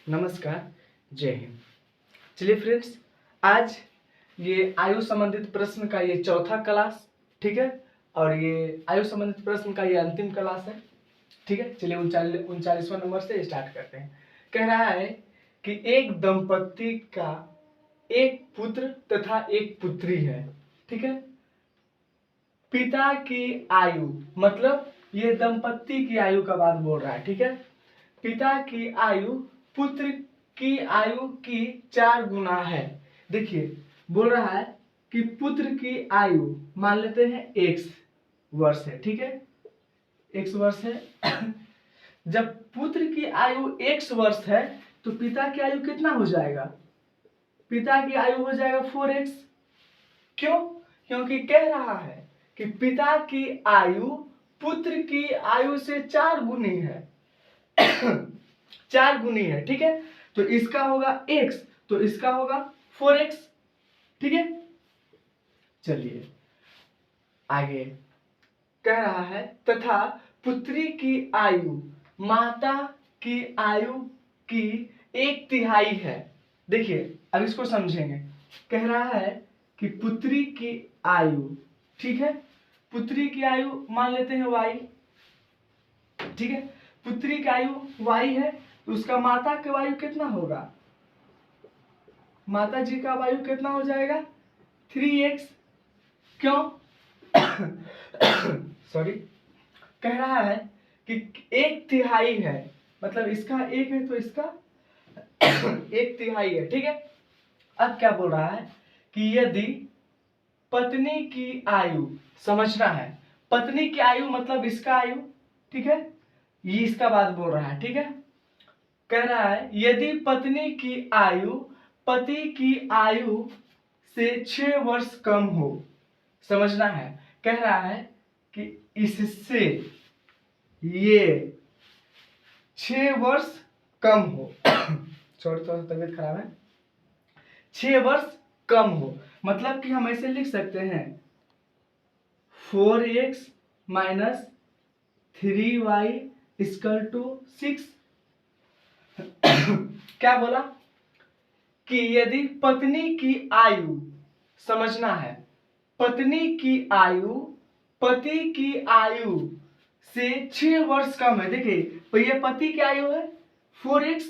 नमस्कार, जय हिंद। चलिए फ्रेंड्स, आज ये आयु संबंधित प्रश्न का ये चौथा क्लास, ठीक है। और ये आयु संबंधित प्रश्न का ये अंतिम क्लास है, ठीक है। चलिए 39वां नंबर से स्टार्ट करते हैं। कह रहा है कि एक दंपत्ति का एक पुत्र तथा एक पुत्री है, ठीक है। पिता की आयु, मतलब ये दंपत्ति की आयु का बात बोल रहा है, ठीक है। पिता की आयु पुत्र की आयु की 4 गुना है। देखिए बोल रहा है कि पुत्र की आयु मान लेते हैं x वर्ष है, ठीक है। x वर्ष है। जब पुत्र की आयु x वर्ष है तो पिता की आयु कितना हो जाएगा? पिता की आयु हो जाएगा 4x। क्यों? क्योंकि कह रहा है कि पिता की आयु पुत्र की आयु से 4 गुनी है। 4 गुनी है, ठीक है। तो इसका होगा x, तो इसका होगा 4x, ठीक है। चलिए आगे कह रहा है तथा पुत्री की आयु माता की आयु की 1/3 है। देखिए अब इसको समझेंगे। कह रहा है कि पुत्री की आयु, ठीक है। पुत्री की आयु मान लेते हैं y, ठीक है। पुत्री की आयु y है तो उसका माता का आयु कितना होगा? माता जी का आयु कितना हो जाएगा? 3x। क्यों? सॉरी, कह रहा है कि 1/3 है, मतलब इसका 1 है तो इसका 1/3 है, ठीक है। अब क्या बोल रहा है कि यदि पत्नी की आयु, समझना है, पत्नी की आयु मतलब इसका आयु, ठीक है। ये इसका बात बोल रहा है, ठीक है। कह रहा है यदि पत्नी की आयु पति की आयु से 6 वर्ष कम हो, समझना है। कह रहा है कि इससे ये 6 वर्ष कम हो। सॉरी, थोड़ा सा तबीयत खराब है। 6 वर्ष कम हो, मतलब कि हम ऐसे लिख सकते हैं 4x minus 3y equal to 6। क्या बोला कि यदि पत्नी की आयु, समझना है, पत्नी की आयु पति की आयु से 6 वर्ष कम है। देखिए तो ये पति की आयु है 4x,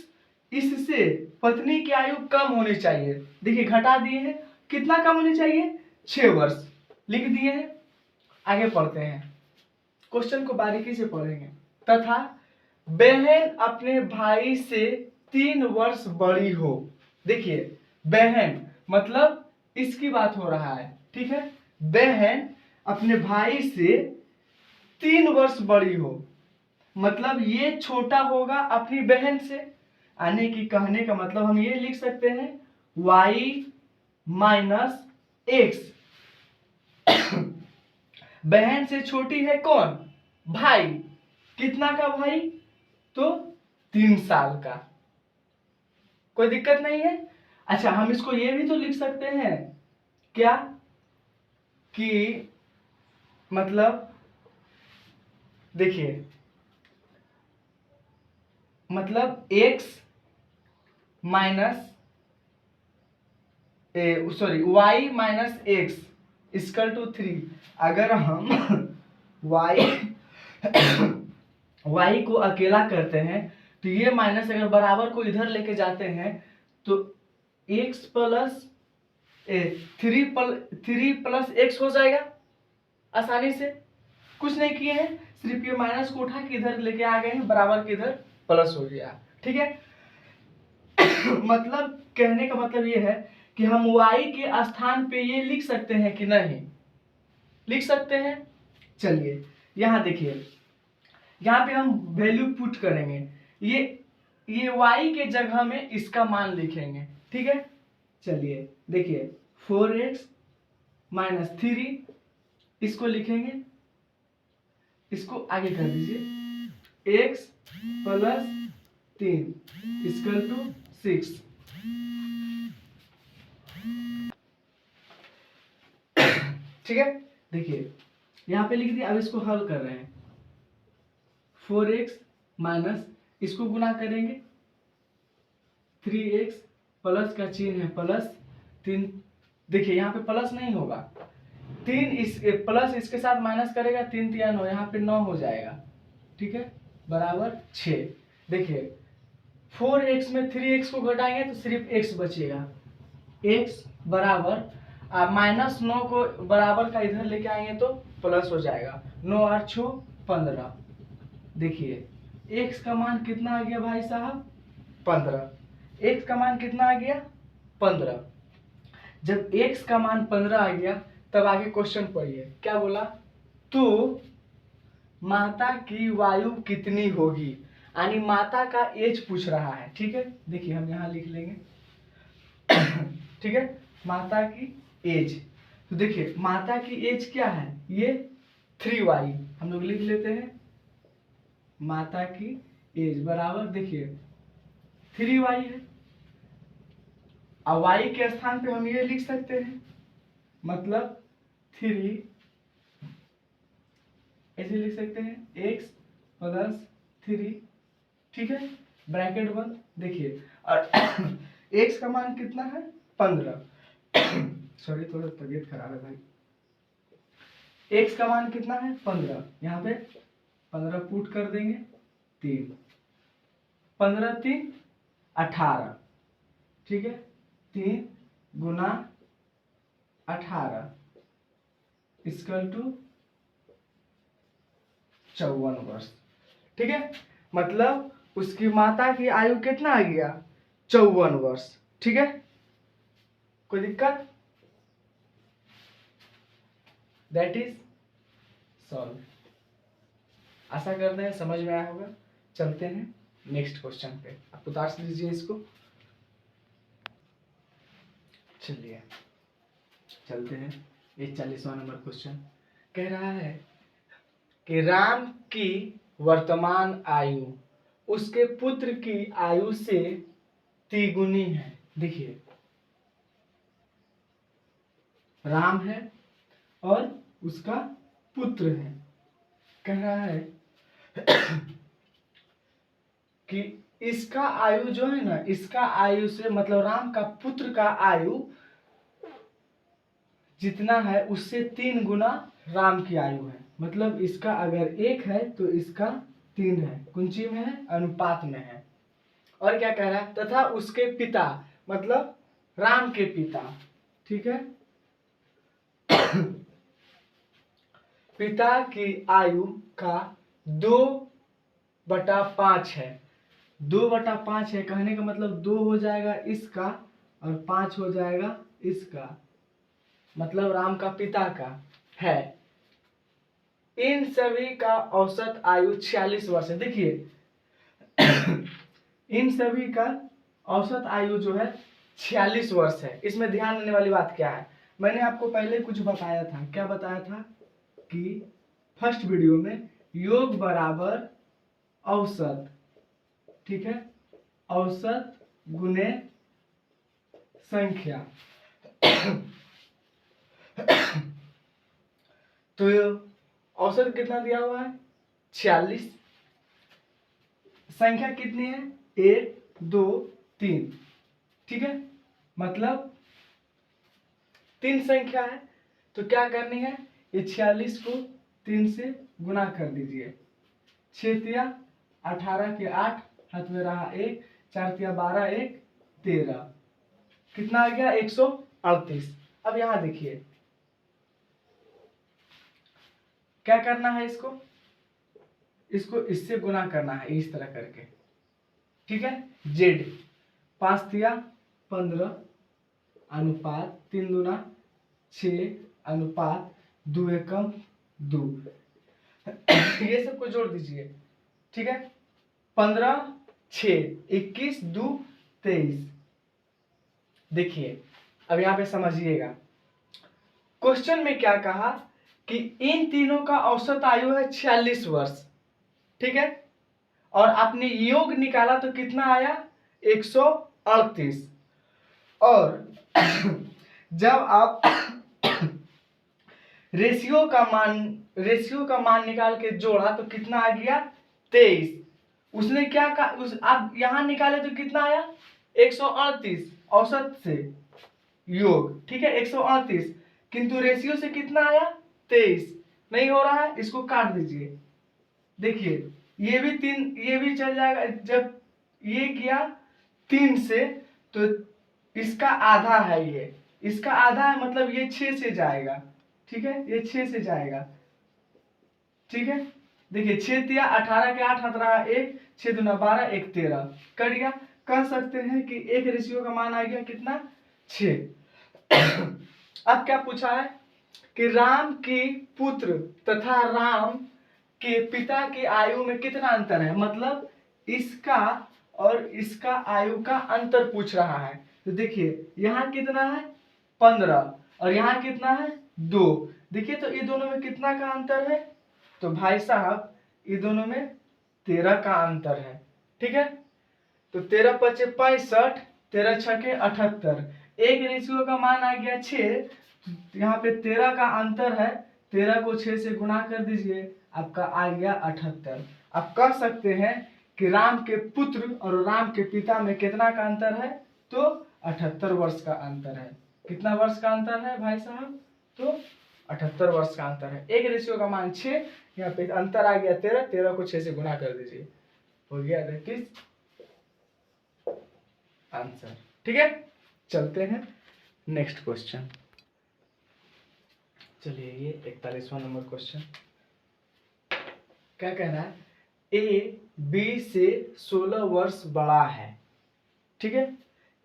इससे पत्नी की आयु कम होनी चाहिए। देखिए घटा दिए हैं, कितना कम होनी चाहिए? 6 वर्ष लिख दिए हैं। आगे पढ़ते हैं, क्वेश्चन को बारीकी से पढ़ेंगे। तथा बहन अपने भाई से 3 वर्ष बड़ी हो। देखिए बहन मतलब इसकी बात हो रहा है, ठीक है। बहन अपने भाई से 3 वर्ष बड़ी हो, मतलब ये छोटा होगा अपनी बहन से। आने की कहने का मतलब हम ये लिख सकते हैं y माइनस x। बहन से छोटी है कौन? भाई। कितना का भाई? तो 3 साल का। कोई दिक्कत नहीं है। अच्छा, हम इसको ये भी तो लिख सकते हैं क्या कि मतलब देखिए, मतलब x minus sorry y minus x equal to 3। अगर हम y को अकेला करते हैं तो ये माइनस अगर बराबर को इधर लेके जाते हैं तो x प्लस 3 प्लस एक्स हो जाएगा आसानी से। कुछ नहीं किए हैं, सिर्फ ये माइनस को उठा के इधर लेके आ गए हैं, बराबर के इधर प्लस हो गया, ठीक है। मतलब कहने का मतलब ये है कि हम y के स्थान पे ये लिख सकते हैं कि नहीं लिख सकते हैं। चलिए यहां देखिए, यहाँ पे हम वैल्यू पुट करेंगे, ये y के जगह में इसका मान लिखेंगे, ठीक है। चलिए देखिए 4x माइनस 3, इसको लिखेंगे, इसको आगे कर दीजिए, x प्लस 3 इक्वल टू 6। ठीक है, देखिए यहाँ पे लिख दिया। अब इसको हल कर रहे हैं, 4x माइनस इसको गुना करेंगे 3x प्लस का चिन्ह है प्लस 3, देखिए यहाँ पे प्लस नहीं होगा, 3 इस प्लस इसके साथ माइनस करेगा, 3 3 9, यहाँ पे 9 हो जाएगा, ठीक है, बराबर 6। देखिए 4x में 3x को घटाएंगे तो सिर्फ x बचेगा, x बराबर -9 को बराबर का इधर लेके आएंगे तो प्लस हो जाएगा, 9 8 6 15। देखिए x का मान कितना आ गया भाई साहब 15, x का मान कितना आ गया 15। जब x का मान 15 आ गया तब आगे क्वेश्चन पढ़िए क्या बोला, तो माता की वायु कितनी होगी, यानी माता का एज पूछ रहा है, ठीक है। देखिए हम यहाँ लिख लेंगे ठीक है, माता की एज, तो देखिए माता की एज क्या है, ये 3y हम लोग लिख लेते हैं, माता की एज बराबर देखिए 3y है, अब y के स्थान पे हम ये लिख सकते हैं, मतलब 3 ऐसे लिख सकते हैं x प्लस 3, ठीक है, ब्रैकेट बंद। देखिए और x का मान कितना है 15 सॉरी थोड़ा तबीयत खराब है भाई, x का मान कितना है 15, यहाँ पे 15 पुट कर देंगे 3, 15 3 18, ठीक है, 3 गुना 18 इक्वल टू 54 वर्ष, ठीक है, मतलब उसकी माता की आयु कितना आ गया 54 वर्ष, ठीक है, कोई दिक्कत, दैट इज सॉल्व। आशा करते हैं समझ में आया होगा। चलते हैं नेक्स्ट क्वेश्चन पे, आप उतार लीजिए इसको, चलिए चलते हैं। ये 40वां नंबर क्वेश्चन कह रहा है कि राम की वर्तमान आयु उसके पुत्र की आयु से तिगुनी है। देखिए राम है और उसका पुत्र है, कह रहा है कि इसका आयु जो है ना, इसका आयु से मतलब राम का पुत्र का आयु जितना है उससे 3 गुना राम की आयु है, मतलब इसका अगर 1 है तो इसका 3 है, कुंची में है अनुपात में है। और क्या कह रहा है, तथा उसके पिता मतलब राम के पिता, ठीक है पिता की आयु का 2/5 है, 2/5 है, कहने का मतलब 2 हो जाएगा इसका और 5 हो जाएगा इसका, मतलब राम का पिता का है। इन सभी का औसत आयु 46 वर्ष है। देखिए इन सभी का औसत आयु जो है 46 वर्ष है। इसमें ध्यान देने वाली बात क्या है, मैंने आपको पहले कुछ बताया था, क्या बताया था कि फर्स्ट वीडियो में योग बराबर औसत, ठीक है, औसत गुने संख्या तो औसत कितना दिया हुआ है 46, संख्या कितनी है 1 2 3, ठीक है, मतलब 3 संख्या है, तो क्या करनी है, ये 46 को 3 से गुना कर दीजिए, 6 तिया 18 के 8, हाथ में रहा 1, 4 तिया 12, 1 13, कितना आ गया 138। अब यहां देखिए क्या करना है, इसको इससे गुना करना है इस तरह करके, ठीक है, जेड 5 तिया 15 अनुपात 3 दूना 6 अनुपात 2 एकम 2 ये सबको जोड़ दीजिए, ठीक है, 15 6 21 2 23। देखिए अब यहाँ पे समझिएगा क्वेश्चन में क्या कहा कि इन तीनों का औसत आयु है 46 वर्ष, ठीक है, और आपने योग निकाला तो कितना आया 138, और जब आप रेशियो का मान निकाल के जोड़ा तो कितना आ गया 23। उसने क्या कहा, आप यहां निकाले तो कितना आया 138 औसत से योग, ठीक है 138, किंतु रेशियो से कितना आया 23, नहीं हो रहा है, इसको काट दीजिए। देखिए ये भी 3, ये भी चल जाएगा, जब ये गया 3 से तो इसका आधा है, ये इसका आधा है, मतलब ये 6 से जाएगा, ठीक है ये 6 से जाएगा, ठीक है। देखिए 6 तिया 18 के 8 हाथ रहा 1, 6 दूना 12, 1 13 कट गया। कह सकते हैं कि एक रेशियो का मान आ गया कितना 6। अब क्या पूछा है कि राम की पुत्र तथा राम के पिता की आयु में कितना अंतर है, मतलब इसका और इसका आयु का अंतर पूछ रहा है। तो देखिए यहाँ कितना है 15 और यहाँ कितना है 2, देखिए तो ये दोनों में कितना का अंतर है, तो भाई साहब ये दोनों में 13 का अंतर है, ठीक है। तो 13 पचे 65, 13 छके 78, एक रेशियो का मान आ गया 6, यहाँ पे 13 का अंतर है, 13 को 6 से गुणा कर दीजिए, आपका आ गया 78। आप कह सकते हैं कि राम के पुत्र और राम के पिता में कितना का अंतर है, तो 78 वर्ष का अंतर है। कितना वर्ष का अंतर है भाई साहब, तो 78 वर्ष का अंतर है। एक रेशियो का मान 6, यहाँ पे अंतर आ गया 13, 13 को 6 से गुणा कर दीजिए, हो गया दैट इज आंसर, ठीक है। चलते हैं नेक्स्ट क्वेश्चन। चलिए ये 41वां नंबर क्वेश्चन क्या कह रहा है, ए बी से 16 वर्ष बड़ा है, ठीक है।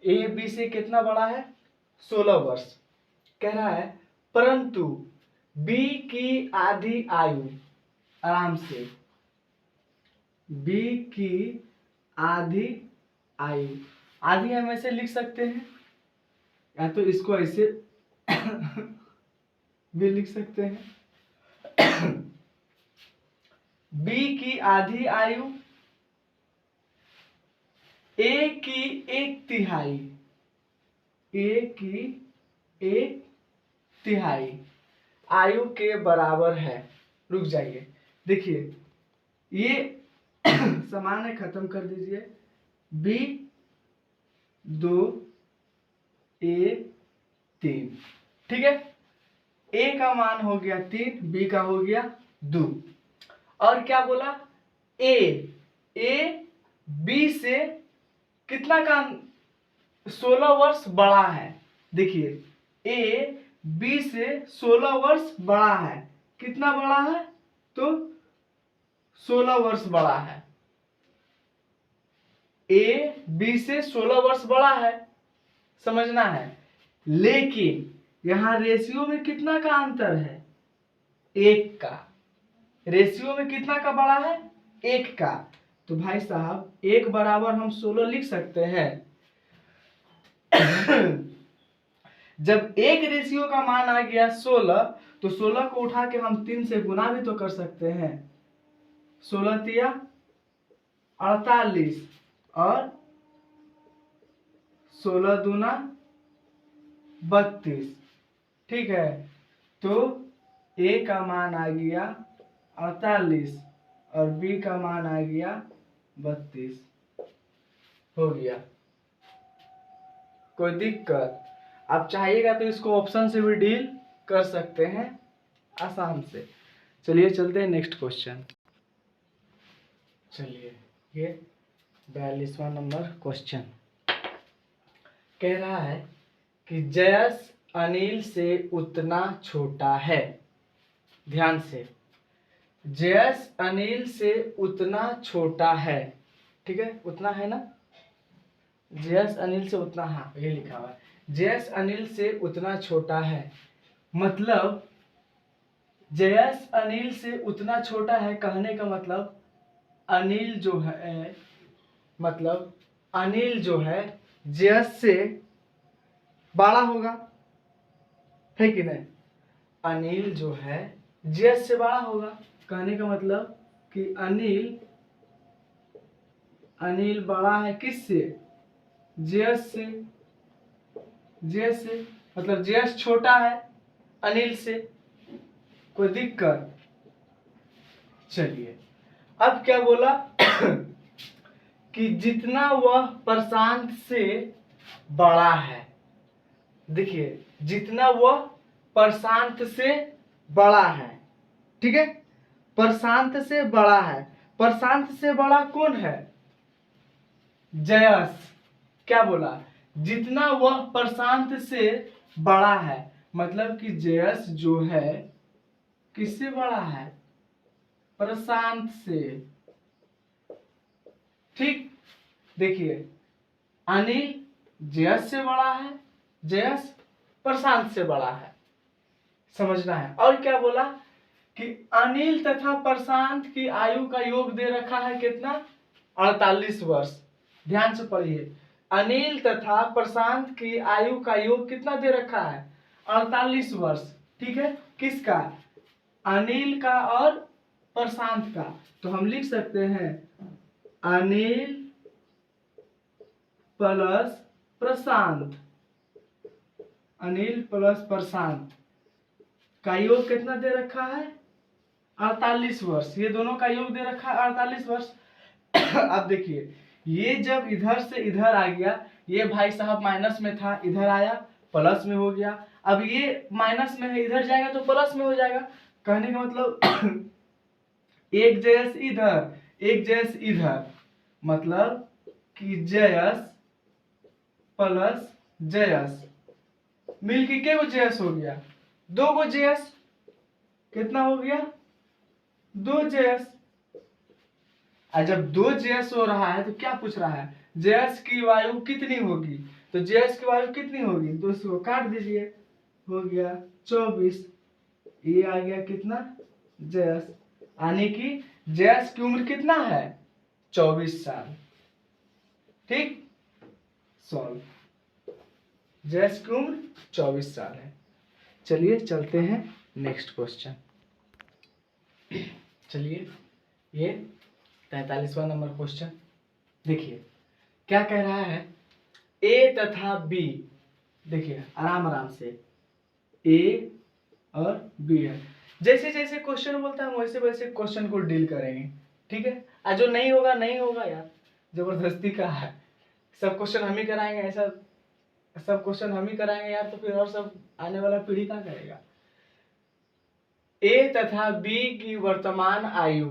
ए बी से कितना बड़ा है 16 वर्ष, कह रहा है परंतु बी की आधी आयु, आराम से, बी की आधी आयु, आधी हम ऐसे लिख सकते हैं या तो इसको ऐसे भी लिख सकते हैं। बी की आधी आयु ए की 1/3, ए की 1/3 आयु के बराबर है। रुक जाइए, देखिए ये समान है, खत्म कर दीजिए, बी 2 ए 3, ठीक है। ए का मान हो गया 3, बी का हो गया 2, और क्या बोला ए बी से कितना का 16 वर्ष बड़ा है। देखिए ए बी से 16 वर्ष बड़ा है, कितना बड़ा है, तो 16 वर्ष बड़ा है। ए बी से 16 वर्ष बड़ा है, समझना है, लेकिन यहां रेशियो में कितना का अंतर है, 1 का, रेशियो में कितना का बड़ा है 1 का। तो भाई साहब 1 बराबर हम 16 लिख सकते हैं। जब एक रेशियो का मान आ गया 16, तो 16 को उठा के हम 3 से गुना भी तो कर सकते हैं, 16 तिया 48 और 16 दूना 32, ठीक है। तो ए का मान आ गया 48 और बी का मान आ गया 32, हो गया। कोई दिक्कत, आप चाहिएगा तो इसको ऑप्शन से भी डील कर सकते हैं आसान से। चलिए चलते हैं नेक्स्ट क्वेश्चन। चलिए ये 42वां नंबर क्वेश्चन कह रहा है कि जयस अनिल से उतना छोटा है, ध्यान से, जयस अनिल से उतना छोटा है, ठीक है, उतना है ना, जयस अनिल से उतना, हाँ ये लिखा हुआ है, जयस अनिल से उतना छोटा है, मतलब जयस अनिल से उतना छोटा है, कहने का मतलब अनिल जो है, मतलब अनिल जो है जयस से बड़ा होगा, है कि नहीं, अनिल जो है जयस से बड़ा होगा, कहने का मतलब कि अनिल बड़ा है किससे, जयस से, जयस से, मतलब जयस छोटा है अनिल से। कोई दिक्कत, चलिए अब क्या बोला कि जितना वह प्रशांत से बड़ा है, देखिए जितना वह प्रशांत से बड़ा है, ठीक है, प्रशांत से बड़ा है। प्रशांत से बड़ा कौन है? जयस। क्या बोला? जितना वह प्रशांत से बड़ा है, मतलब कि जयस जो है किससे बड़ा है? प्रशांत से। ठीक, देखिए अनिल जयस से बड़ा है, जयस प्रशांत से बड़ा है, समझना है। और क्या बोला कि अनिल तथा प्रशांत की आयु का योग दे रखा है कितना? 48 वर्ष। ध्यान से पढ़िए, अनिल तथा प्रशांत की आयु का योग कितना दे रखा है? 48 वर्ष। ठीक है, किसका? अनिल का और प्रशांत का। तो हम लिख सकते हैं अनिल प्लस प्रशांत, अनिल प्लस प्रशांत का योग कितना दे रखा है? 48 वर्ष। ये दोनों का योग दे रखा है 48 वर्ष। अब देखिए, ये जब इधर से इधर आ गया, ये भाई साहब माइनस में था, इधर आया प्लस में हो गया। अब ये माइनस में है, इधर जाएगा तो प्लस में हो जाएगा। कहने का मतलब एक जयस इधर, एक जयस इधर, मतलब कि जयस प्लस जयस मिलके के गो जयस हो गया? 2 गो जयस। कितना हो गया? 2 जयस। और जब 2 जयस हो रहा है तो क्या पूछ रहा है? जयस की वायु कितनी होगी? तो जयस की वायु कितनी होगी? 200 काट दीजिए, हो गया 24। ये आ गया कितना? जयस। यानी कि जयस की उम्र कितना है? 24 साल। ठीक, सॉल्व। जयस की उम्र 24 साल है। चलिए चलते हैं नेक्स्ट क्वेश्चन। चलिए, ये 43वां नंबर क्वेश्चन देखिए क्या कह रहा है। ए तथा बी, देखिए आराम आराम से, ए और बी है। जैसे जैसे क्वेश्चन बोलता है वैसे वैसे क्वेश्चन को डील करेंगे, ठीक है। और जो नहीं होगा नहीं होगा यार, जबरदस्ती का है। सब क्वेश्चन हम ही कराएंगे, ऐसा सब क्वेश्चन हम ही कराएंगे यार, तो फिर और सब आने वाला पीढ़ी क्या करेगा। ए तथा बी की वर्तमान आयु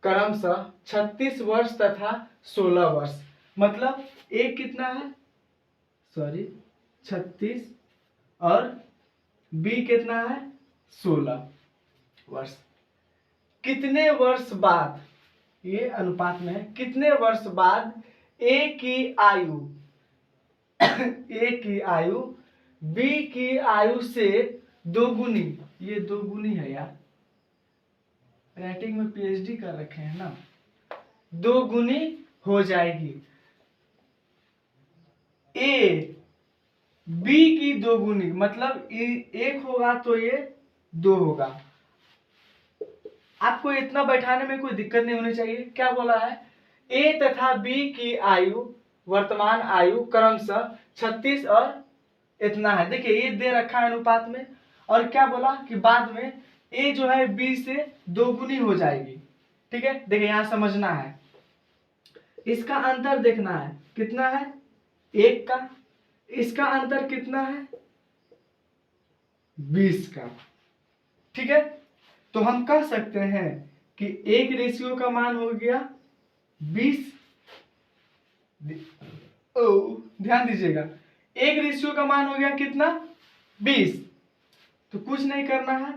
क्रमशः 36 वर्ष तथा 16 वर्ष। मतलब ए कितना है? सॉरी 36 और बी कितना है? 16 वर्ष। कितने वर्ष बाद, ये अनुपात में है, कितने वर्ष बाद ए की आयु ए की आयु बी की आयु से दोगुनी, ये दोगुनी है यार, राइटिंग में पीएचडी कर रखे हैं ना, दोगुनी हो जाएगी। ए बी की दोगुनी, मतलब एक होगा तो ये 2 होगा। आपको इतना बैठाने में कोई दिक्कत नहीं होनी चाहिए। क्या बोला है? ए तथा बी की आयु, वर्तमान आयु क्रमशः 36 और इतना है। देखिए ये दे रखा है अनुपात में। और क्या बोला कि बाद में ए जो है बी से दोगुनी हो जाएगी। ठीक है, देखिए यहां समझना है, इसका अंतर देखना है कितना है? 1 का। इसका अंतर कितना है? 20 का। ठीक है, तो हम कह सकते हैं कि एक रेशियो का मान हो गया 20। ध्यान दीजिएगा, एक रेशियो का मान हो गया कितना? 20। तो कुछ नहीं करना है,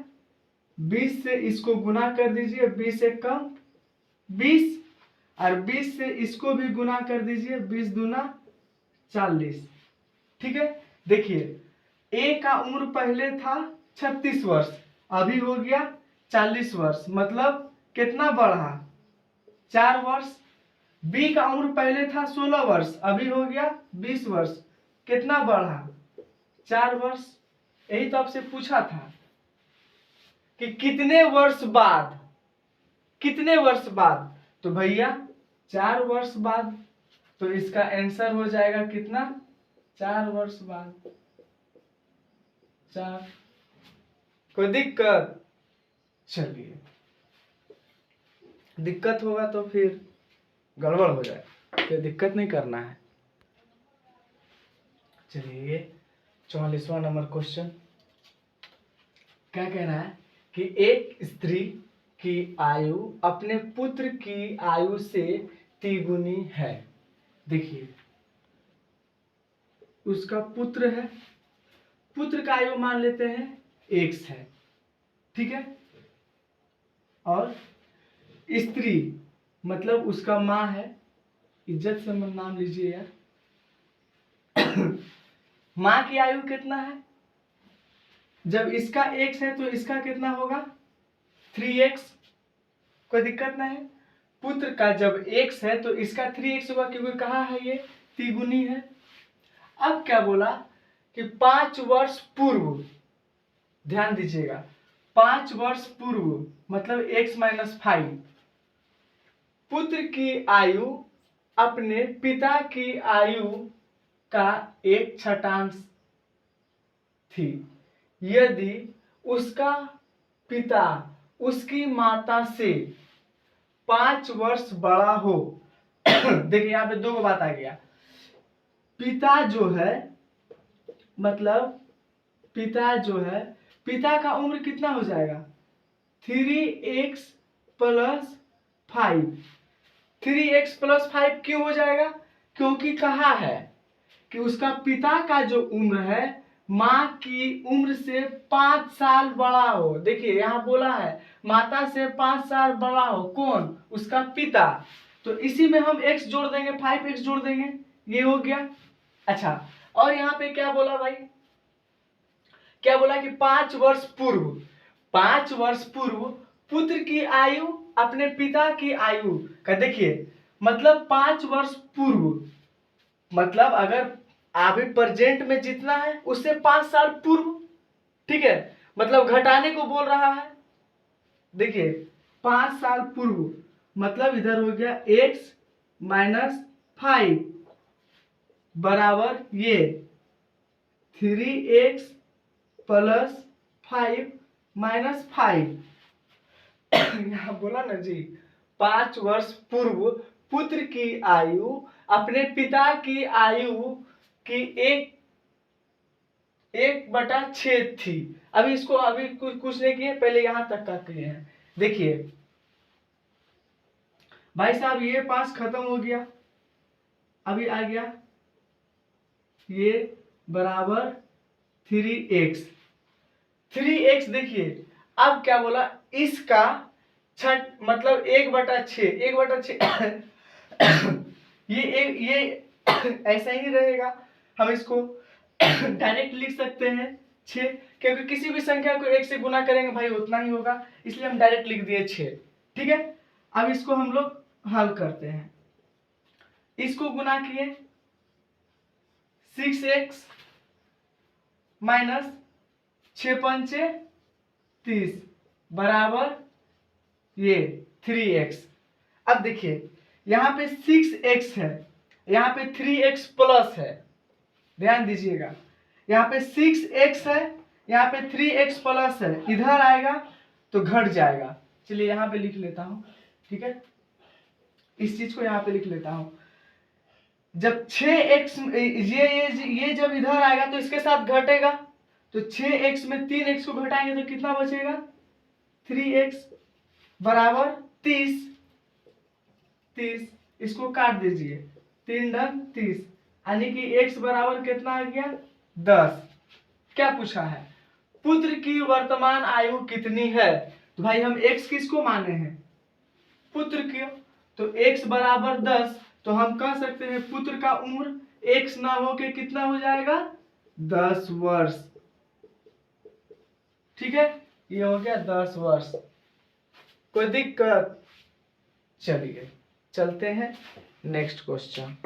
20 से इसको गुना कर दीजिए, 20 एक कम 20, और 20 से इसको भी गुना कर दीजिए, 20 दूना 40। ठीक है, देखिए ए का उम्र पहले था 36 वर्ष, अभी हो गया 40 वर्ष, मतलब कितना बढ़ा? 4 वर्ष। बी का उम्र पहले था 16 वर्ष, अभी हो गया 20 वर्ष, कितना बढ़ा? 4 वर्ष। यही तो आपसे पूछा था कि कितने वर्ष बाद, कितने वर्ष बाद, तो भैया 4 वर्ष बाद। तो इसका आंसर हो जाएगा कितना? 4 वर्ष बाद। 4। कोई दिक्कत? चलिए, दिक्कत होगा तो फिर गड़बड़ हो जाए। कोई दिक्कत नहीं करना है। चलिए 44वां नंबर क्वेश्चन क्या कह रहा है कि एक स्त्री की आयु अपने पुत्र की आयु से तिगुनी है। देखिए उसका पुत्र है, पुत्र का आयु मान लेते हैं x है, ठीक है। और स्त्री मतलब उसका माँ है, इज्जत से नाम लीजिए यार। माँ की आयु कितना है, जब इसका x है तो इसका कितना होगा 3x, कोई दिक्कत नहीं है। पुत्र का जब x है तो इसका 3x होगा क्योंकि कहा है ये तिगुनी है। अब क्या बोला कि 5 वर्ष पूर्व, ध्यान दीजिएगा 5 वर्ष पूर्व मतलब x - 5 पुत्र की आयु अपने पिता की आयु का 1/6 थी यदि उसका पिता उसकी माता से 5 वर्ष बड़ा हो। देखिए यहाँ पे दो बात आ गया, पिता जो है मतलब पिता जो है, पिता का उम्र कितना हो जाएगा 3x + 5। 3x + 5 क्यों हो जाएगा, क्योंकि कहा है कि उसका पिता का जो उम्र है माँ की उम्र से 5 साल बड़ा हो। देखिए यहाँ बोला है माता से 5 साल बड़ा हो, कौन, उसका पिता। तो इसी में हम x जोड़ देंगे, 5x जोड़ देंगे, ये हो गया। अच्छा और यहाँ पे क्या बोला भाई, क्या बोला कि 5 वर्ष पूर्व, 5 वर्ष पूर्व पुत्र की आयु अपने पिता की आयु का, देखिए मतलब 5 वर्ष पूर्व मतलब अगर अभी प्रेजेंट में जितना है उससे 5 साल पूर्व, ठीक है, मतलब घटाने को बोल रहा है। देखिए 5 साल पूर्व मतलब इधर हो गया x - 5 बराबर ये 3x + 5 - 5। यहाँ बोला ना जी 5 वर्ष पूर्व पुत्र की आयु अपने पिता की आयु की 1/6 थी। अभी इसको अभी कुछ नहीं किए, पहले यहां तक का किए हैं। देखिए भाई साहब ये 5 खत्म हो गया, अभी आ गया ये बराबर 3x। 3x देखिए अब क्या बोला, इसका छठ मतलब 1/6, 1/6 ये ऐसा ही रहेगा। हम इसको डायरेक्ट लिख सकते हैं 6, क्योंकि किसी भी संख्या को 1 से गुना करेंगे भाई उतना ही होगा, इसलिए हम डायरेक्ट लिख दिए 6, ठीक है। अब इसको हम लोग हल करते हैं, इसको गुना किए 6x - 6×5 = 30 बराबर ये 3x। अब देखिए यहाँ पे 6x है, यहाँ पे 3x प्लस है, ध्यान दीजिएगा यहाँ पे 6x है, यहाँ पे 3x प्लस है, इधर आएगा तो घट जाएगा। चलिए यहाँ पे लिख लेता हूँ, ठीक है, इस चीज को यहाँ पे लिख लेता हूँ। जब 6x ये जब इधर आएगा तो इसके साथ घटेगा, तो 6x में 3x को घटाएंगे तो कितना बचेगा 3x बराबर 30। इसको काट दीजिए, 3 × 30 यानी कि x बराबर कितना आ गया 10। क्या पूछा है, पुत्र की वर्तमान आयु कितनी है, तो भाई हम x किसको माने हैं पुत्र की, तो x बराबर 10, तो हम कह सकते हैं पुत्र का उम्र x ना हो के कितना हो जाएगा 10 वर्ष, ठीक है, ये हो गया 10 वर्ष। कोई दिक्कत, चलिए चलते हैं नेक्स्ट क्वेश्चन।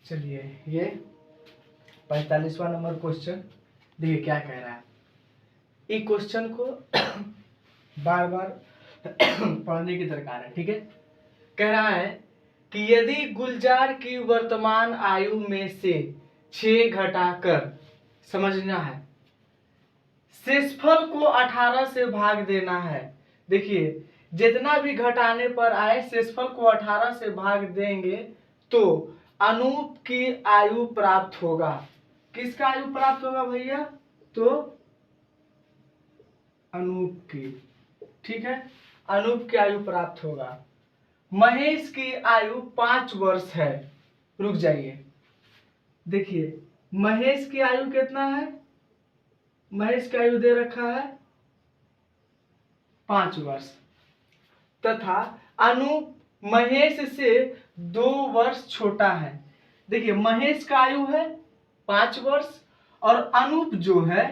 चलिए ये 45वां नंबर क्वेश्चन, देखिए क्या कह रहा है। इस क्वेश्चन को बार बार पढ़ने की दरकार है, ठीक है। कह रहा है कि यदि गुलजार की वर्तमान आयु में से 6 घटाकर, समझना है, शेषफल को 18 से भाग देना है। देखिए जितना भी घटाने पर आए शेषफल को 18 से भाग देंगे तो अनूप की आयु प्राप्त होगा। किसका आयु प्राप्त होगा भैया? तो अनूप की, ठीक है, अनूप की आयु प्राप्त होगा। महेश की आयु 5 वर्ष है। रुक जाइए, देखिए महेश की आयु कितना है? महेश की आयु दे रखा है 5 वर्ष, तथा अनूप महेश से 2 वर्ष छोटा है। देखिए महेश का आयु है 5 वर्ष और अनूप जो है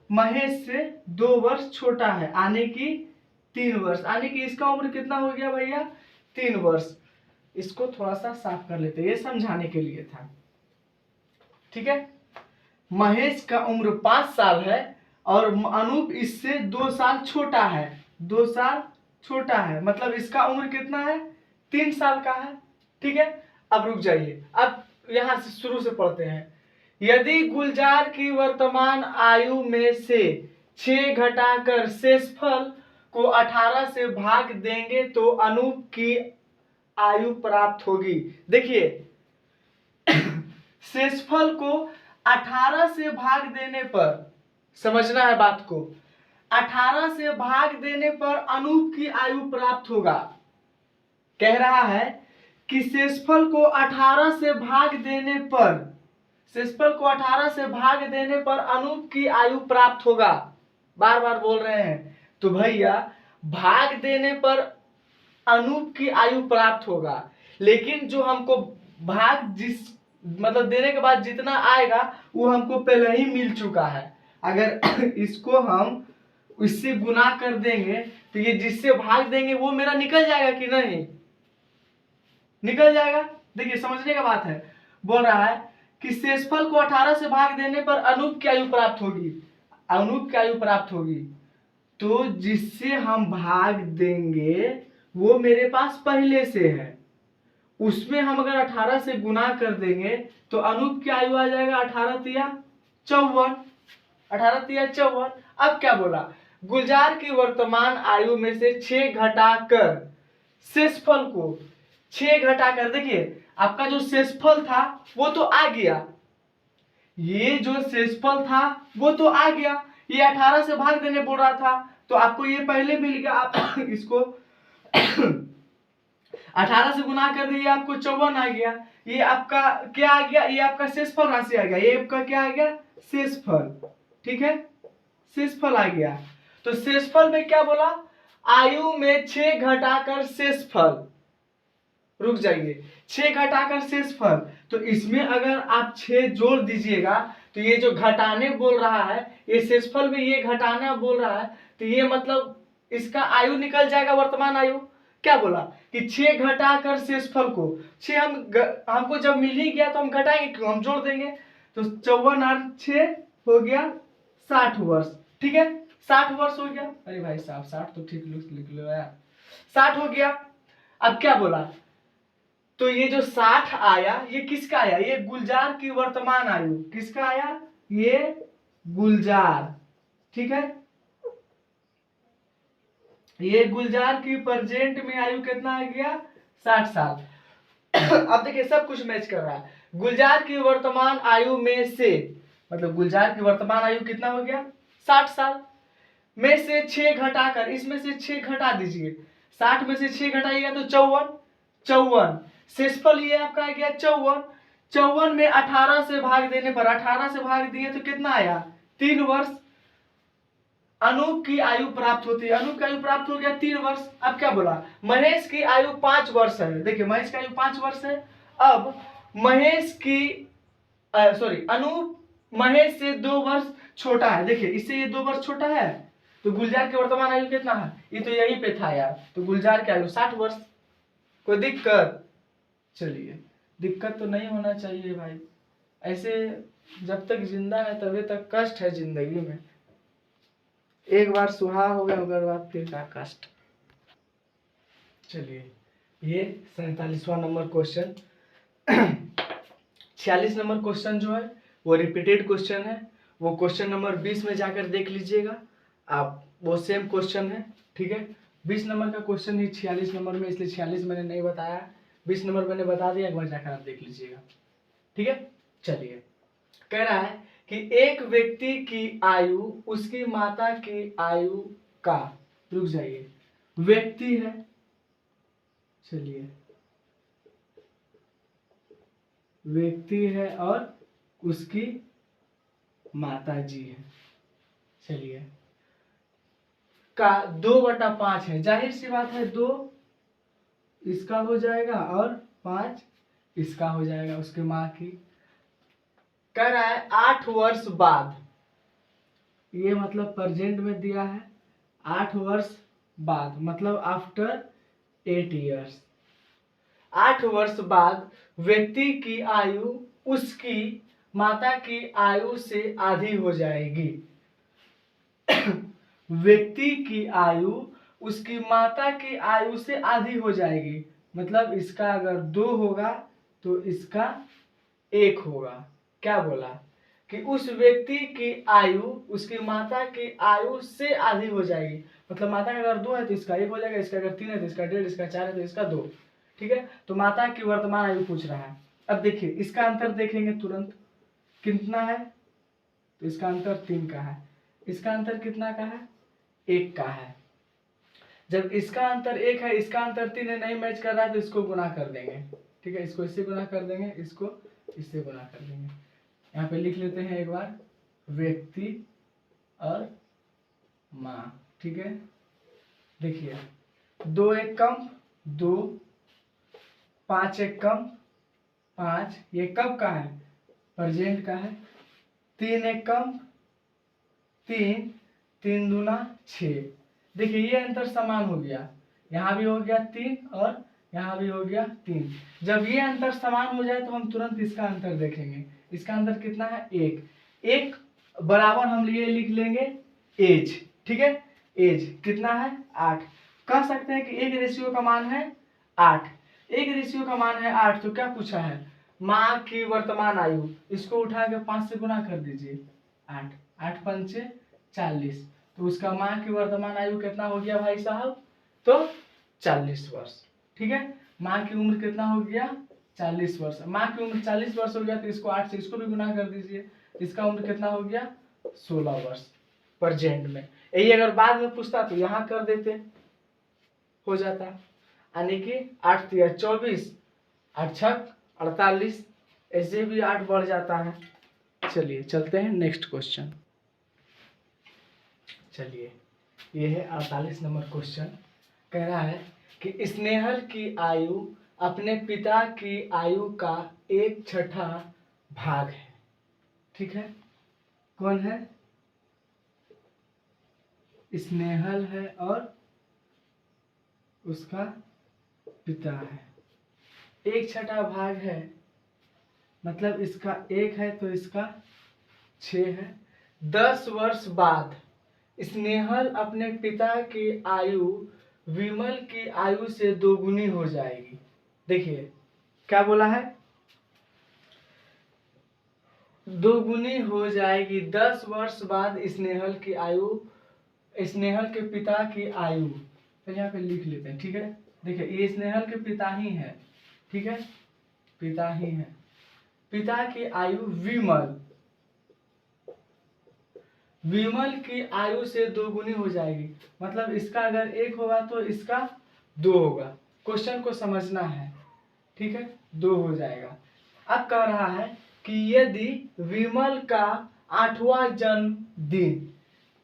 महेश से 2 वर्ष छोटा है, आने की 3 वर्ष, आने की इसका उम्र कितना हो गया भैया? 3 वर्ष। इसको थोड़ा सा साफ कर लेते हैं, ये समझाने के लिए था, ठीक है। महेश का उम्र 5 साल है और अनूप इससे 2 साल छोटा है, 2 साल छोटा है, मतलब इसका उम्र कितना है? 3 साल का है, ठीक है। अब रुक जाइए, अब यहां से शुरू से पढ़ते हैं। यदि गुलजार की वर्तमान आयु में से 6 घटाकर शेषफल को 18 से भाग देंगे तो अनूप की आयु प्राप्त होगी। देखिए शेषफल को 18 से भाग देने पर, समझना है बात को, 18 से भाग देने पर अनूप की आयु प्राप्त होगा। कह रहा है कि शेषफल को 18 से भाग देने पर, शेषफल को 18 से भाग देने पर अनूप की आयु प्राप्त होगा। बार बार बोल रहे हैं, तो भैया भाग देने पर अनूप की आयु प्राप्त होगा, लेकिन जो हमको भाग जिस मतलब देने के बाद जितना आएगा वो हमको पहले ही मिल चुका है। अगर इसको हम इससे गुना कर देंगे तो ये जिससे भाग देंगे वो मेरा निकल जाएगा कि नहीं? निकल जाएगा। देखिए समझने का बात है, बोल रहा है कि शेषफल को 18 से भाग देने पर अनूप की आयु प्राप्त होगी, अनूप की आयु प्राप्त होगी। तो जिससे हम भाग देंगे वो मेरे पास पहले से है, उसमें हम अगर 18 से गुना कर देंगे तो अनूप की आयु आ जाएगा 18 तिया 54, 18 तिया 54। अब क्या बोला? गुलजार की वर्तमान आयु में से 6 घटाकर शेषफल को, 6 घटाकर, देखिए आपका जो शेषफल था वो तो आ गया, ये जो शेषफल था वो तो आ गया, ये 18 से भाग देने बोल रहा था तो आपको ये पहले मिल गया। आप इसको 18 से गुना कर दिए, आपको 54 आ गया। ये आपका क्या आ गया? ये आपका शेषफल राशि आ गया, ये आपका क्या आ गया? शेषफल, ठीक है, शेषफल आ गया। तो शेषफल में क्या बोला? आयु में 6 घटाकर शेषफल, रुक जाइए, 6 घटाकर शेषफल, तो इसमें अगर आप 6 जोड़ दीजिएगा तो ये जो घटाने बोल रहा है, ये शेषफल में ये घटाना बोल रहा है, तो ये मतलब इसका आयु निकल जाएगा, वर्तमान आयु। क्या बोला कि 6 घटाकर शेषफल को, 6 हमको जब मिल ही गया तो हम घटाएंगे क्यों? हम जोड़ देंगे। तो 54 और 6 हो गया 60 वर्ष, ठीक है, 60 वर्ष हो गया। अरे भाई साहब 60 तो ठीक लिख लो यार, 60 हो गया। अब क्या बोला? तो ये जो 60 आया ये किसका आया? ये गुलजार की वर्तमान आयु, किसका आया? ये गुलजार, ठीक है, ये गुलजार की प्रेजेंट में आयु कितना आ गया? 60 साल। अब देखिए सब कुछ मैच कर रहा है। गुलजार की वर्तमान आयु में से, मतलब गुलजार की वर्तमान आयु कितना हो गया? 60 साल में से 6 घटाकर, इसमें से 6 घटा दीजिए, 60 में से 6 घटाइएगा तो 54, 54 शेषफल ये आपका आ गया 54, 54 में 18 से भाग देने पर, 18 से भाग दिए तो कितना आया? 3 वर्ष अनूप की आयु प्राप्त होती है। अनूप की आयु प्राप्त हो गया 3 वर्ष। अब क्या बोला? महेश की आयु 5 वर्ष है। देखिए महेश की आयु 5 वर्ष है। अब महेश की सॉरी अनूप महेश से 2 वर्ष छोटा है। देखिए इससे ये 2 वर्ष छोटा है, तो गुलजार की वर्तमान आयु कितना है? ये तो यहीं पे था यार, तो गुलजार की आयु 60 वर्ष। कोई दिक्कत? चलिए, दिक्कत तो नहीं होना चाहिए भाई, ऐसे जब तक जिंदा है तभी तक कष्ट है जिंदगी में, एक बार सुहा हो गया मगर बाद फिर का कष्ट। चलिए ये 47वां नंबर क्वेश्चन। 46 नंबर क्वेश्चन जो है वो रिपीटेड क्वेश्चन है, वो क्वेश्चन नंबर 20 में जाकर देख लीजिएगा आप, वो सेम क्वेश्चन है, ठीक है। 20 नंबर का क्वेश्चन ही 46 नंबर में, इसलिए 46 मैंने नहीं बताया, 20 नंबर मैंने बता दिया, एक बार जाकर आप देख लीजिएगा। ठीक है, चलिए। कह रहा है कि एक व्यक्ति की आयु उसकी माता की आयु का, रुक जाइए, व्यक्ति है, चलिए, व्यक्ति है और उसकी माता जी है, चलिए, का 2/5 है। जाहिर सी बात है, 2 इसका हो जाएगा और 5 इसका हो जाएगा, उसके माँ की। कह रहा है 8 वर्ष बाद, ये मतलब प्रेजेंट में दिया है, 8 वर्ष बाद मतलब आफ्टर 8 ईयर्स, 8 वर्ष बाद व्यक्ति की आयु उसकी माता की आयु से आधी हो जाएगी। व्यक्ति की आयु उसकी माता की आयु से आधी हो जाएगी, मतलब इसका अगर 2 होगा तो इसका 1 होगा। क्या बोला कि उस व्यक्ति की आयु उसकी माता की आयु से आधी हो जाएगी, मतलब माता का अगर 2 है तो इसका 1 हो जाएगा, इसका अगर 3 है तो इसका 1.5, इसका 4 है तो इसका 2। ठीक है, तो माता की वर्तमान आयु पूछ रहा है। अब देखिए इसका अंतर देखेंगे तुरंत, कितना है, तो इसका अंतर 3 का है, इसका अंतर कितना का है, 1 का है। जब इसका अंतर 1 है, इसका अंतर 3 है, नहीं मैच कर रहा है तो इसको गुना कर देंगे। ठीक है, इसको इससे गुना कर देंगे, इसको इससे गुना कर देंगे। यहाँ पे लिख लेते हैं एक बार, व्यक्ति और माँ। ठीक है, देखिए 2 1 कम 2, 5 1 कम 5, ये कब का है, प्रेजेंट का है। 3 1 कम 3, 3 दूना 6। देखिए ये अंतर समान हो गया, यहाँ भी हो गया 3 और यहाँ भी हो गया 3। जब ये अंतर समान हो जाए तो हम तुरंत इसका अंतर देखेंगे। इसका अंतर कितना है, 1 1 बराबर हम लिए लिख लेंगे एज। ठीक है, एज कितना है, 8। कह सकते हैं कि एक रेशियो का मान है 8, एक रेशियो का मान है 8, तो क्या पूछा है, माँ की वर्तमान आयु, इसको उठा के 5 से गुना कर दीजिए, 8 8 पंचे 40, तो उसका माँ की वर्तमान आयु कितना हो गया भाई साहब, तो 40 वर्ष। ठीक है, माँ की उम्र कितना हो गया, 40 वर्ष। माँ की उम्र 40 वर्ष हो गया तो इसको 8 से इसको भी गुना कर दीजिए, इसका उम्र कितना हो गया, 16 वर्ष प्रेजेंट में। यही अगर बाद में पूछता तो यहाँ कर देते, हो जाता, यानी कि 8 3 24, 8 6 48, ऐसे भी 8 बढ़ जाता है। चलिए चलते हैं नेक्स्ट क्वेश्चन। चलिए, ये है 48 नंबर क्वेश्चन। कह रहा है कि स्नेहल की आयु अपने पिता की आयु का 1/6 भाग है। ठीक है, कौन है, स्नेहल है और उसका पिता है, 1/6 भाग है, मतलब इसका 1 है तो इसका 6 है। 10 वर्ष बाद स्नेहल अपने पिता की आयु विमल की आयु से दोगुनी हो जाएगी। देखिए क्या बोला है, दोगुनी हो जाएगी। 10 वर्ष बाद स्नेहल की आयु, स्नेहल के पिता की आयु, तो यहाँ पे लिख लेते हैं। ठीक है, देखिए ये स्नेहल के पिता ही है, ठीक है, पिता ही है, पिता की आयु विमल, विमल की आयु से दोगुनी हो जाएगी, मतलब इसका अगर 1 होगा तो इसका 2 होगा। क्वेश्चन को समझना है, ठीक है, 2 हो जाएगा। अब कह रहा है कि यदि विमल का 8वां जन्मदिन,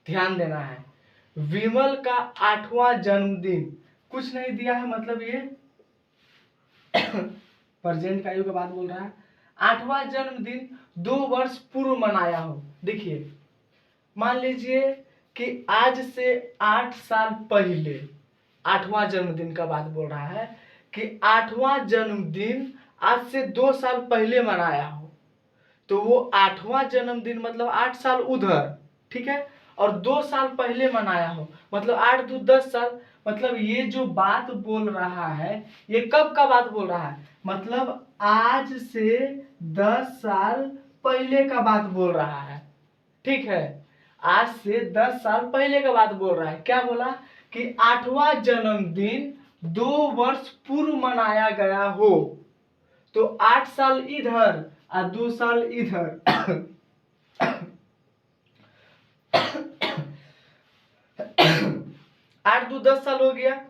ध्यान देना है, विमल का 8वां जन्मदिन, कुछ नहीं दिया है, मतलब ये प्रेजेंट का आयु का बात बोल रहा है, 8वां जन्मदिन 2 वर्ष पूर्व मनाया हो। देखिए मान लीजिए कि आज से 8 साल पहले, 8वां जन्मदिन का बात बोल रहा है कि 8वां जन्मदिन आज से 2 साल पहले मनाया हो, तो वो 8वां जन्मदिन मतलब 8 साल उधर, ठीक है, और 2 साल पहले मनाया हो, मतलब 8 2 10 साल, मतलब ये जो बात बोल रहा है ये कब का बात बोल रहा है, मतलब आज से 10 साल पहले का बात बोल रहा है। ठीक है, आज से 10 साल पहले का बात बोल रहा है। क्या बोला कि 8वां जन्मदिन 2 वर्ष पूर्व मनाया गया हो, तो 8 साल इधर और 2 साल इधर 8 2 10 साल हो गया,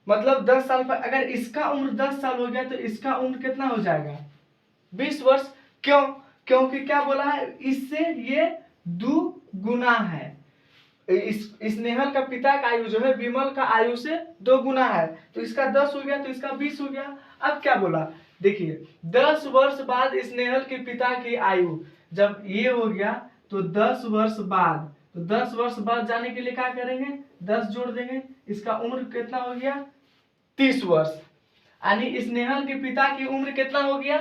मतलब 10 साल पर अगर इसका उम्र 10 साल हो गया तो इसका उम्र कितना हो जाएगा 20 वर्ष। क्यों? क्योंकि क्या बोला है, इससे ये दुगुना है। स्नेहल का पिता का आयु जो है विमल का आयु से 2 गुना है, तो इसका 10 हो गया तो इसका 20 हो गया। अब क्या बोला, देखिए 10 वर्ष बाद स्नेहल के पिता की आयु जब ये हो गया तो 10 वर्ष बाद, तो 10 वर्ष बाद जाने के लिए क्या करेंगे, 10 जोड़ देंगे, इसका उम्र कितना हो गया 30 वर्ष। यानी स्नेहल के पिता की उम्र कितना हो गया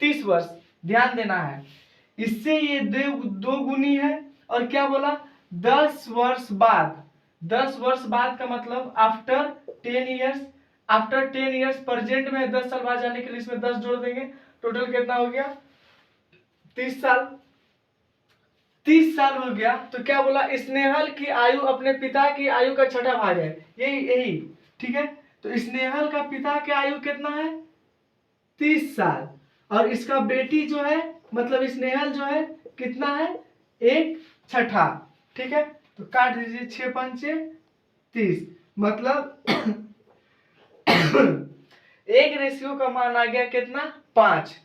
30 वर्ष। ध्यान देना है, इससे ये दो गुनी है। और क्या बोला 10 वर्ष बाद, 10 वर्ष बाद का मतलब after 10 years, after 10 years present में 10 साल बाद जाने के लिए इसमें 10 जोड़ देंगे, टोटल कितना हो गया 30 साल। 30 साल हो गया तो क्या बोला, स्नेहल की आयु अपने पिता की आयु का छठा भाग है, यही ठीक है। तो स्नेहल का पिता की आयु कितना है 30 साल, और इसका बेटी जो है मतलब स्नेहल जो है कितना है 1/6, ठीक है। तो काट दीजिए 6 पंचे 30, मतलब 1 रेशियो का मान आ गया कितना 5।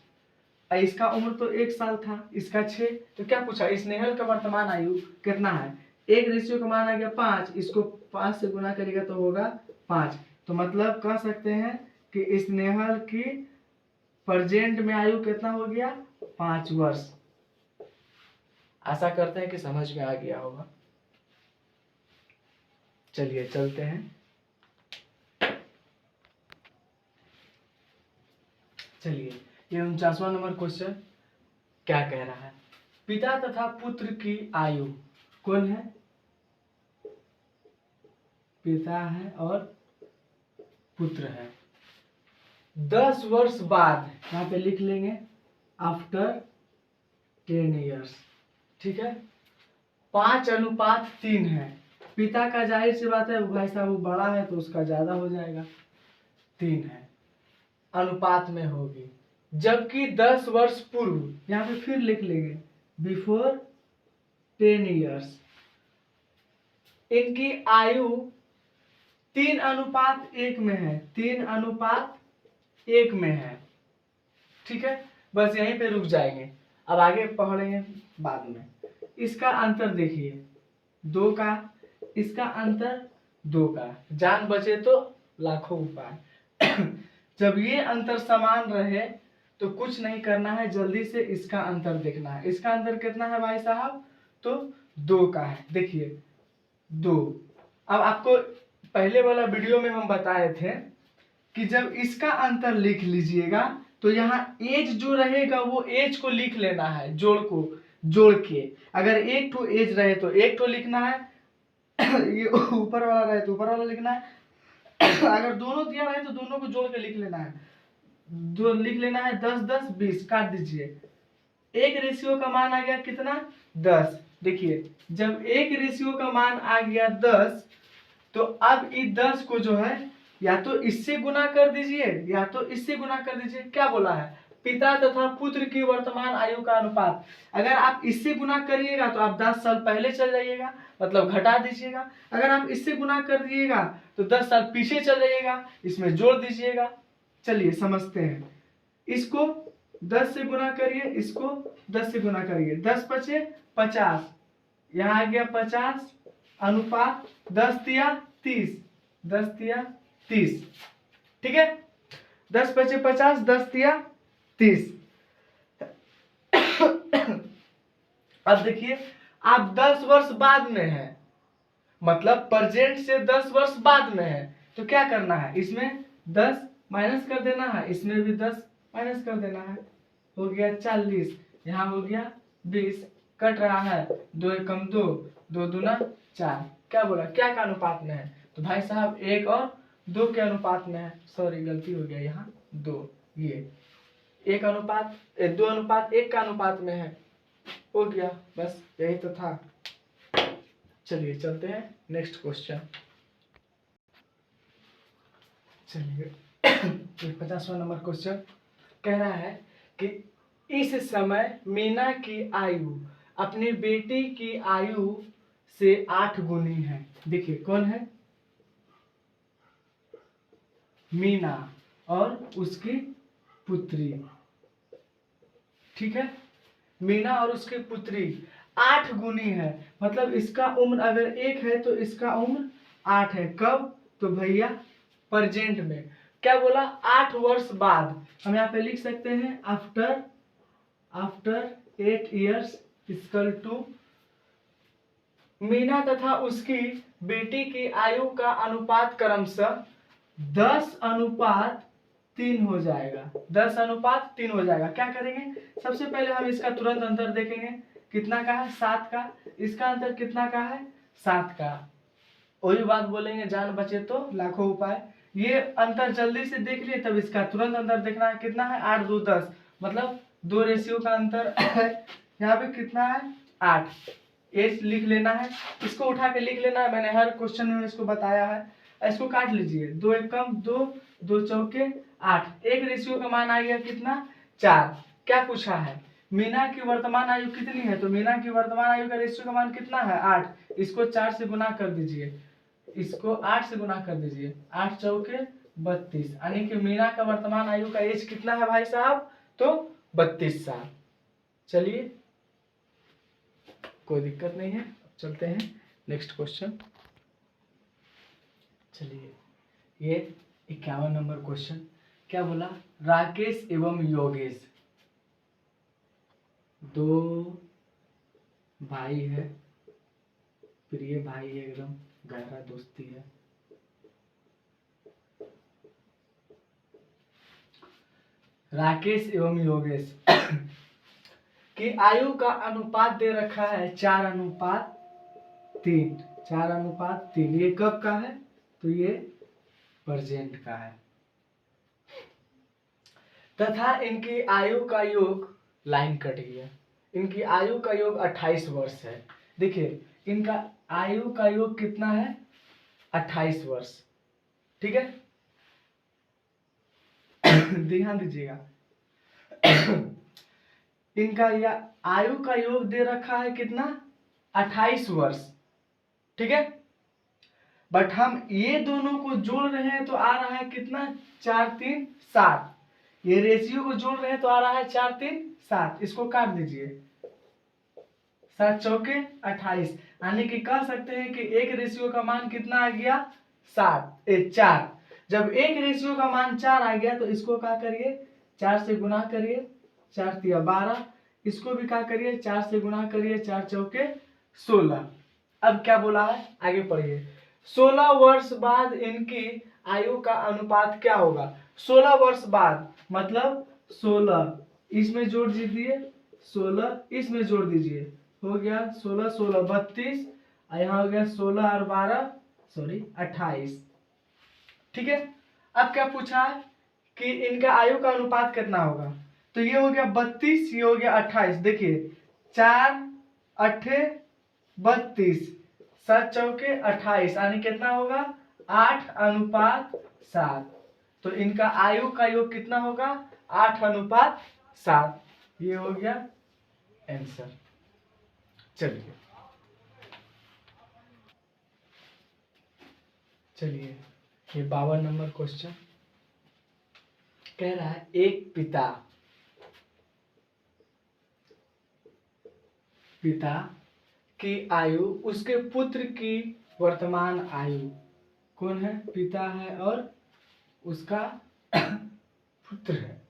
इसका उम्र तो 1 साल था, इसका 6, तो क्या पूछा स्नेहल का वर्तमान आयु कितना है, 1 रेशियो का मान आ गया 5, इसको 5 से गुना करेगा तो होगा 5। तो मतलब कह सकते हैं कि स्नेहल की प्रेजेंट में आयु कितना हो गया 5 वर्ष। आशा करते हैं कि समझ में आ गया होगा। चलिए चलते हैं, चलिए ये 49वां नंबर क्वेश्चन क्या कह रहा है, पिता तथा पुत्र की आयु, कौन है पिता है और पुत्र है, 10 वर्ष बाद, यहाँ पे लिख लेंगे आफ्टर 10 ईयर्स, ठीक है। 5:3 है, पिता का जाहिर सी बात है भाई साहब वो बड़ा है तो उसका ज्यादा हो जाएगा, 3 है, अनुपात में होगी। जबकि 10 वर्ष पूर्व, यहाँ पे फिर लिख लेंगे बिफोर 10 ईयर्स, इनकी आयु 3:1 में है, 3:1 में है, ठीक है। बस यहीं पे रुक जाएंगे, अब आगे पढ़ेंगे बाद में। इसका अंतर देखिए 2 का, इसका अंतर 2 का, जान बचे तो लाखों उपाय। जब ये अंतर समान रहे तो कुछ नहीं करना है, जल्दी से इसका अंतर देखना है। इसका अंतर कितना है भाई साहब, तो 2 का है, देखिए 2। अब आपको पहले वाला वीडियो में हम बताए थे कि जब इसका अंतर लिख लीजिएगा तो यहाँ एज जो रहेगा वो एज को लिख लेना है, जोड़ के। अगर एक तो एज रहे तो एक तो लिखना है, ये ऊपर वाला रहे तो ऊपर वाला लिखना है, अगर दोनों दिया रहे तो दोनों को जोड़ के लिख लेना है, लिख लेना है 10 10 20, काट दीजिए। 1 रेशियो का मान आ गया कितना 10। देखिए जब 1 रेशियो का मान आ गया 10 तो अब इस 10 को जो है या तो इससे गुना कर दीजिए या तो इससे गुना कर दीजिए। क्या बोला है, पिता तथा पुत्र की वर्तमान आयु का अनुपात। अगर आप इससे गुना करिएगा तो आप 10 साल पहले चल जाइएगा, मतलब घटा दीजिएगा। अगर आप इससे गुना कर दिएगा तो 10 साल पीछे चल जाइएगा, इसमें जोड़ दीजिएगा। चलिए समझते हैं, इसको 10 से गुना करिए, इसको 10 से गुना करिए, 10 पचे 50, यहाँ आ गया 50 अनुपात 10 तिया 30, 10 तिया 30, ठीक है। 10 पचे 50, 10 तिया 30। अब देखिए आप 10 वर्ष बाद में है, मतलब प्रेजेंट से 10 वर्ष बाद में है, तो क्या करना है, इसमें 10 माइनस कर देना है, इसमें भी 10 माइनस कर देना है, हो गया 40, यहाँ हो गया 20, कट रहा है 2 एकम 2, 2 दूना 4। क्या बोला, क्या का अनुपात में है, तो भाई साहब 1 और 2 के अनुपात में है। सॉरी गलती हो गया, यहाँ 2, ये 2:1 का अनुपात में है, हो गया, बस यही तो था। चलिए चलते हैं नेक्स्ट क्वेश्चन। चलिए 50वां नंबर क्वेश्चन कह रहा है कि इस समय मीना की आयु अपनी बेटी की आयु से 8 गुनी है। देखिए कौन है? मीना और उसकी पुत्री। ठीक है, मीना और उसकी पुत्री 8 गुनी है। मतलब इसका उम्र अगर 1 है तो इसका उम्र 8 है। कब? तो भैया प्रेजेंट में। क्या बोला? 8 वर्ष बाद। हम यहाँ पे लिख सकते हैं after 8 years equal to Meena तथा उसकी बेटी की आयु का अनुपात क्रमशः 10:3 हो जाएगा। 10:3 हो जाएगा। क्या करेंगे? सबसे पहले हम इसका तुरंत अंतर देखेंगे। कितना का है? 7 का। इसका अंतर कितना का है? 7 का। वही बात बोलेंगे, जान बचे तो लाखों उपाय। ये अंतर जल्दी से देख लिए, तब इसका तुरंत अंतर देखना है। कितना है? 8 2 10, मतलब 2 रेशियो का अंतर है। यहाँ पे कितना है? 8। ये लिख लेना है, इसको उठा के लिख लेना है। मैंने हर क्वेश्चन में इसको बताया है। इसको काट लीजिए। 2 एकम 2, 2 चौके 8। एक रेशियो का मान आ गया कितना? 4। क्या पूछा है? मीना की वर्तमान आयु कितनी है? तो मीना की वर्तमान आयु का रेशियो का मान कितना है? 8। इसको 4 से गुना कर दीजिए, इसको 8 से गुना कर दीजिए। 8 चौके 32, यानी कि मीना का वर्तमान आयु का एज कितना है भाई साहब? तो 32 साल। चलिए कोई दिक्कत नहीं है, चलते हैं नेक्स्ट क्वेश्चन। चलिए ये 51 नंबर क्वेश्चन क्या बोला? राकेश एवं योगेश 2 भाई है, प्रिय भाई है, एकदम गहरा दोस्ती है। राकेश एवं योगेश की आयु का अनुपात दे रखा है 4:3। 4:3 ये कब का है? तो ये प्रेजेंट का है। तथा इनकी आयु का योग, लाइन कट गया, इनकी आयु का योग 28 वर्ष है। देखिए इनका आयु का योग कितना है? 28 वर्ष। ठीक है, ध्यान दीजिएगा। इनका यह आयु का योग दे रखा है कितना? 28 वर्ष। ठीक है, बट हम ये दोनों को जोड़ रहे हैं तो आ रहा है कितना? 4 3 7। ये रेशियो को जोड़ रहे हैं तो आ रहा है 4 3 7। इसको काट दीजिए, 7 चौके 28, यानी कि कह सकते हैं कि एक रेशियो का मान कितना आ गया? 4। जब एक रेशियो का मान 4 आ गया तो इसको क्या करिए? 4 से गुना करिए, 4 तिया 12। इसको भी क्या करिए? 4 से गुना करिए, 4 चौके 16। अब क्या बोला है? आगे पढ़िए। 16 वर्ष बाद इनकी आयु का अनुपात क्या होगा? 16 वर्ष बाद मतलब 16 इसमें जोड़ दीजिए, 16 इसमें जोड़ दीजिए, हो गया 16 16 32, और यहाँ हो गया 16 और 12 28। ठीक है, अब क्या पूछा है कि इनका आयु का अनुपात कितना होगा? तो ये हो गया 32, ये हो गया 28। देखिए 4 8 32, 7 चौके 28, यानी कितना होगा? 8:7। तो इनका आयु का योग कितना होगा? 8:7। ये हो गया आंसर। चलिए चलिए ये 52 नंबर क्वेश्चन कह रहा है एक पिता की आयु उसके पुत्र की वर्तमान आयु, कौन है? पिता है और उसका पुत्र है,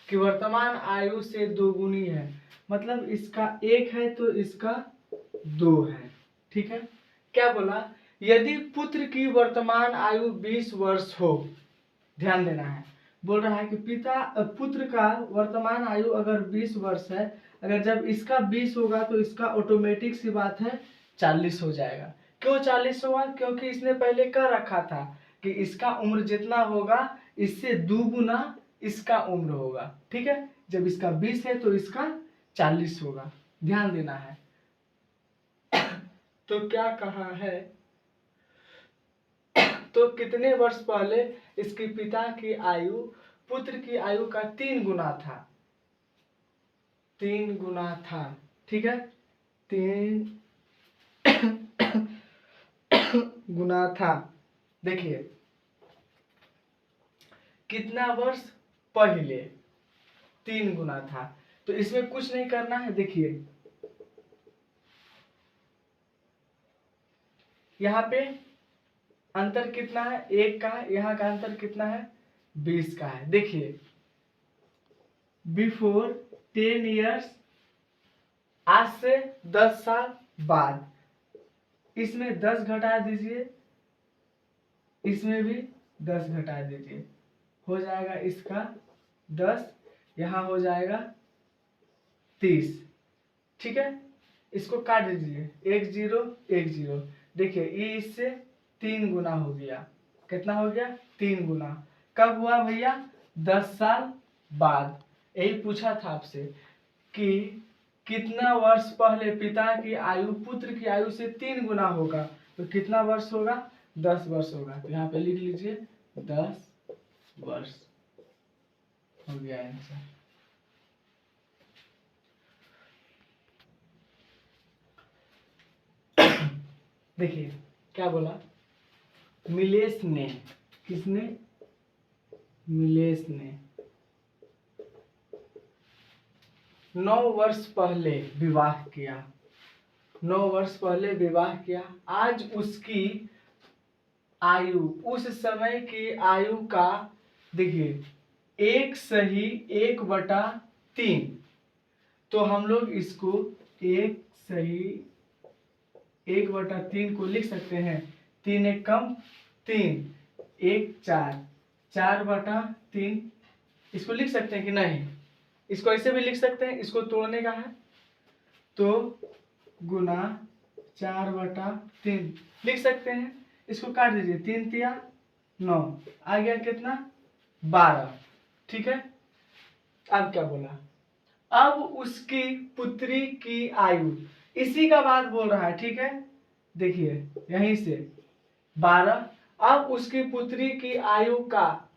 कि वर्तमान आयु से 2 गुनी है। मतलब इसका 1 है तो इसका 2 है। ठीक है, क्या बोला? यदि पुत्र की वर्तमान आयु 20 वर्ष हो, ध्यान देना है, बोल रहा है कि पुत्र का वर्तमान आयु अगर 20 वर्ष है, अगर जब इसका 20 होगा तो इसका ऑटोमेटिक सी बात है 40 हो जाएगा। क्यों 40 होगा? क्योंकि इसने पहले कह रखा था कि इसका उम्र जितना होगा इससे 2 गुना इसका उम्र होगा। ठीक है, जब इसका 20 है तो इसका 40 होगा, ध्यान देना है। तो क्या कहा है? तो कितने वर्ष पहले इसके पिता की आयु पुत्र की आयु का 3 गुना था। 3 गुना था, ठीक है, 3 गुना था। देखिए कितना वर्ष पहले 3 गुना था, तो इसमें कुछ नहीं करना है। देखिए यहाँ पे अंतर कितना है, 1 का है, यहाँ का अंतर कितना है, 20 का है। देखिए बिफोर 10 ईयर्स, आज से 10 साल बाद, इसमें 10 घटा दीजिए, इसमें भी 10 घटा दीजिए, हो जाएगा इसका 10, यहाँ हो जाएगा 30, ठीक है। इसको काट दीजिए, 1 0 1 0। देखिए ये इससे 3 गुना हो गया। कितना हो गया, 3 गुना। कब हुआ भैया, 10 साल बाद। यही पूछा था आपसे कि कितना वर्ष पहले पिता की आयु पुत्र की आयु से 3 गुना होगा, तो कितना वर्ष होगा, 10 वर्ष होगा। तो यहाँ पे लिख लीजिए 10 वर्ष, हो गया आंसर। देखिए क्या बोला, मिलेश ने, किसने, मिलेश ने 9 वर्ष पहले विवाह किया। 9 वर्ष पहले विवाह किया। आज उसकी आयु, उस समय की आयु का देखिए 1/3। तो हम लोग इसको 1/3 को लिख सकते हैं, 3 1 कम 3, 1 4, 4/3 इसको लिख सकते हैं कि नहीं। इसको ऐसे भी लिख सकते हैं, इसको तोड़ने का है तो गुना 4/3 लिख सकते हैं। इसको काट दीजिए, 3 3 9, आ गया कितना, 12, ठीक है। अब क्या बोला, अब उसकी पुत्री की आयु, इसी का बात बोल रहा है, ठीक है। देखिए यहीं से 12, अब उसकी पुत्री की आयु का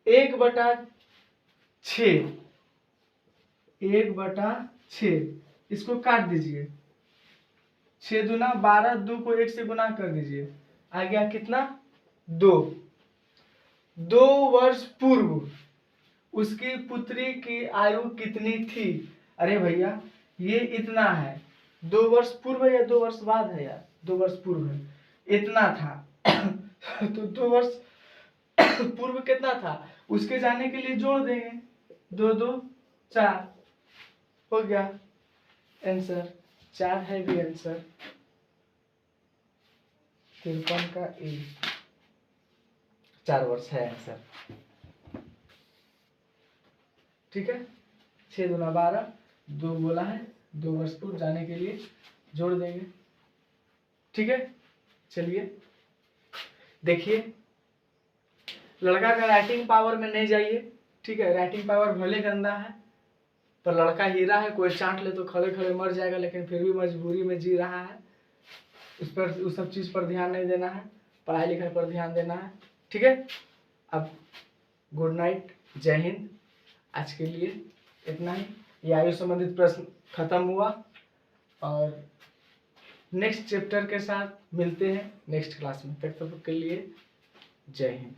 1/6, 1/6 इसको काट दीजिए, 6 दूना 12, 2 को 1 से गुना कर दीजिए, आ गया कितना, 2। 2 वर्ष पूर्व उसकी पुत्री की आयु कितनी थी। अरे भैया ये इतना है, 2 वर्ष पूर्व है या 2 वर्ष बाद है यार, 2 वर्ष पूर्व है, इतना था। तो 2 वर्ष पूर्व कितना था, उसके जाने के लिए जोड़ देंगे, 2 2 4, हो गया आंसर। 4 है भी आंसर, 53 का ए, 4 वर्ष है आंसर, ठीक है। 6 दूना 12, 2 बोला है, 2 वर्ष पूर्व जाने के लिए जोड़ देंगे, ठीक है। चलिए देखिए, लड़का का राइटिंग पावर में नहीं जाइए, ठीक है। राइटिंग पावर भले गंदा है पर लड़का हीरा है, कोई चाट ले तो खड़े खड़े मर जाएगा, लेकिन फिर भी मजबूरी में जी रहा है। उस सब चीज़ पर ध्यान नहीं देना है, पढ़ाई लिखाई पर ध्यान देना है, ठीक है। अब गुड नाइट, जय हिंद। आज के लिए इतना ही, ये आयु संबंधित प्रश्न खत्म हुआ और नेक्स्ट चैप्टर के साथ मिलते हैं नेक्स्ट क्लास में। तब तक के लिए जय हिंद।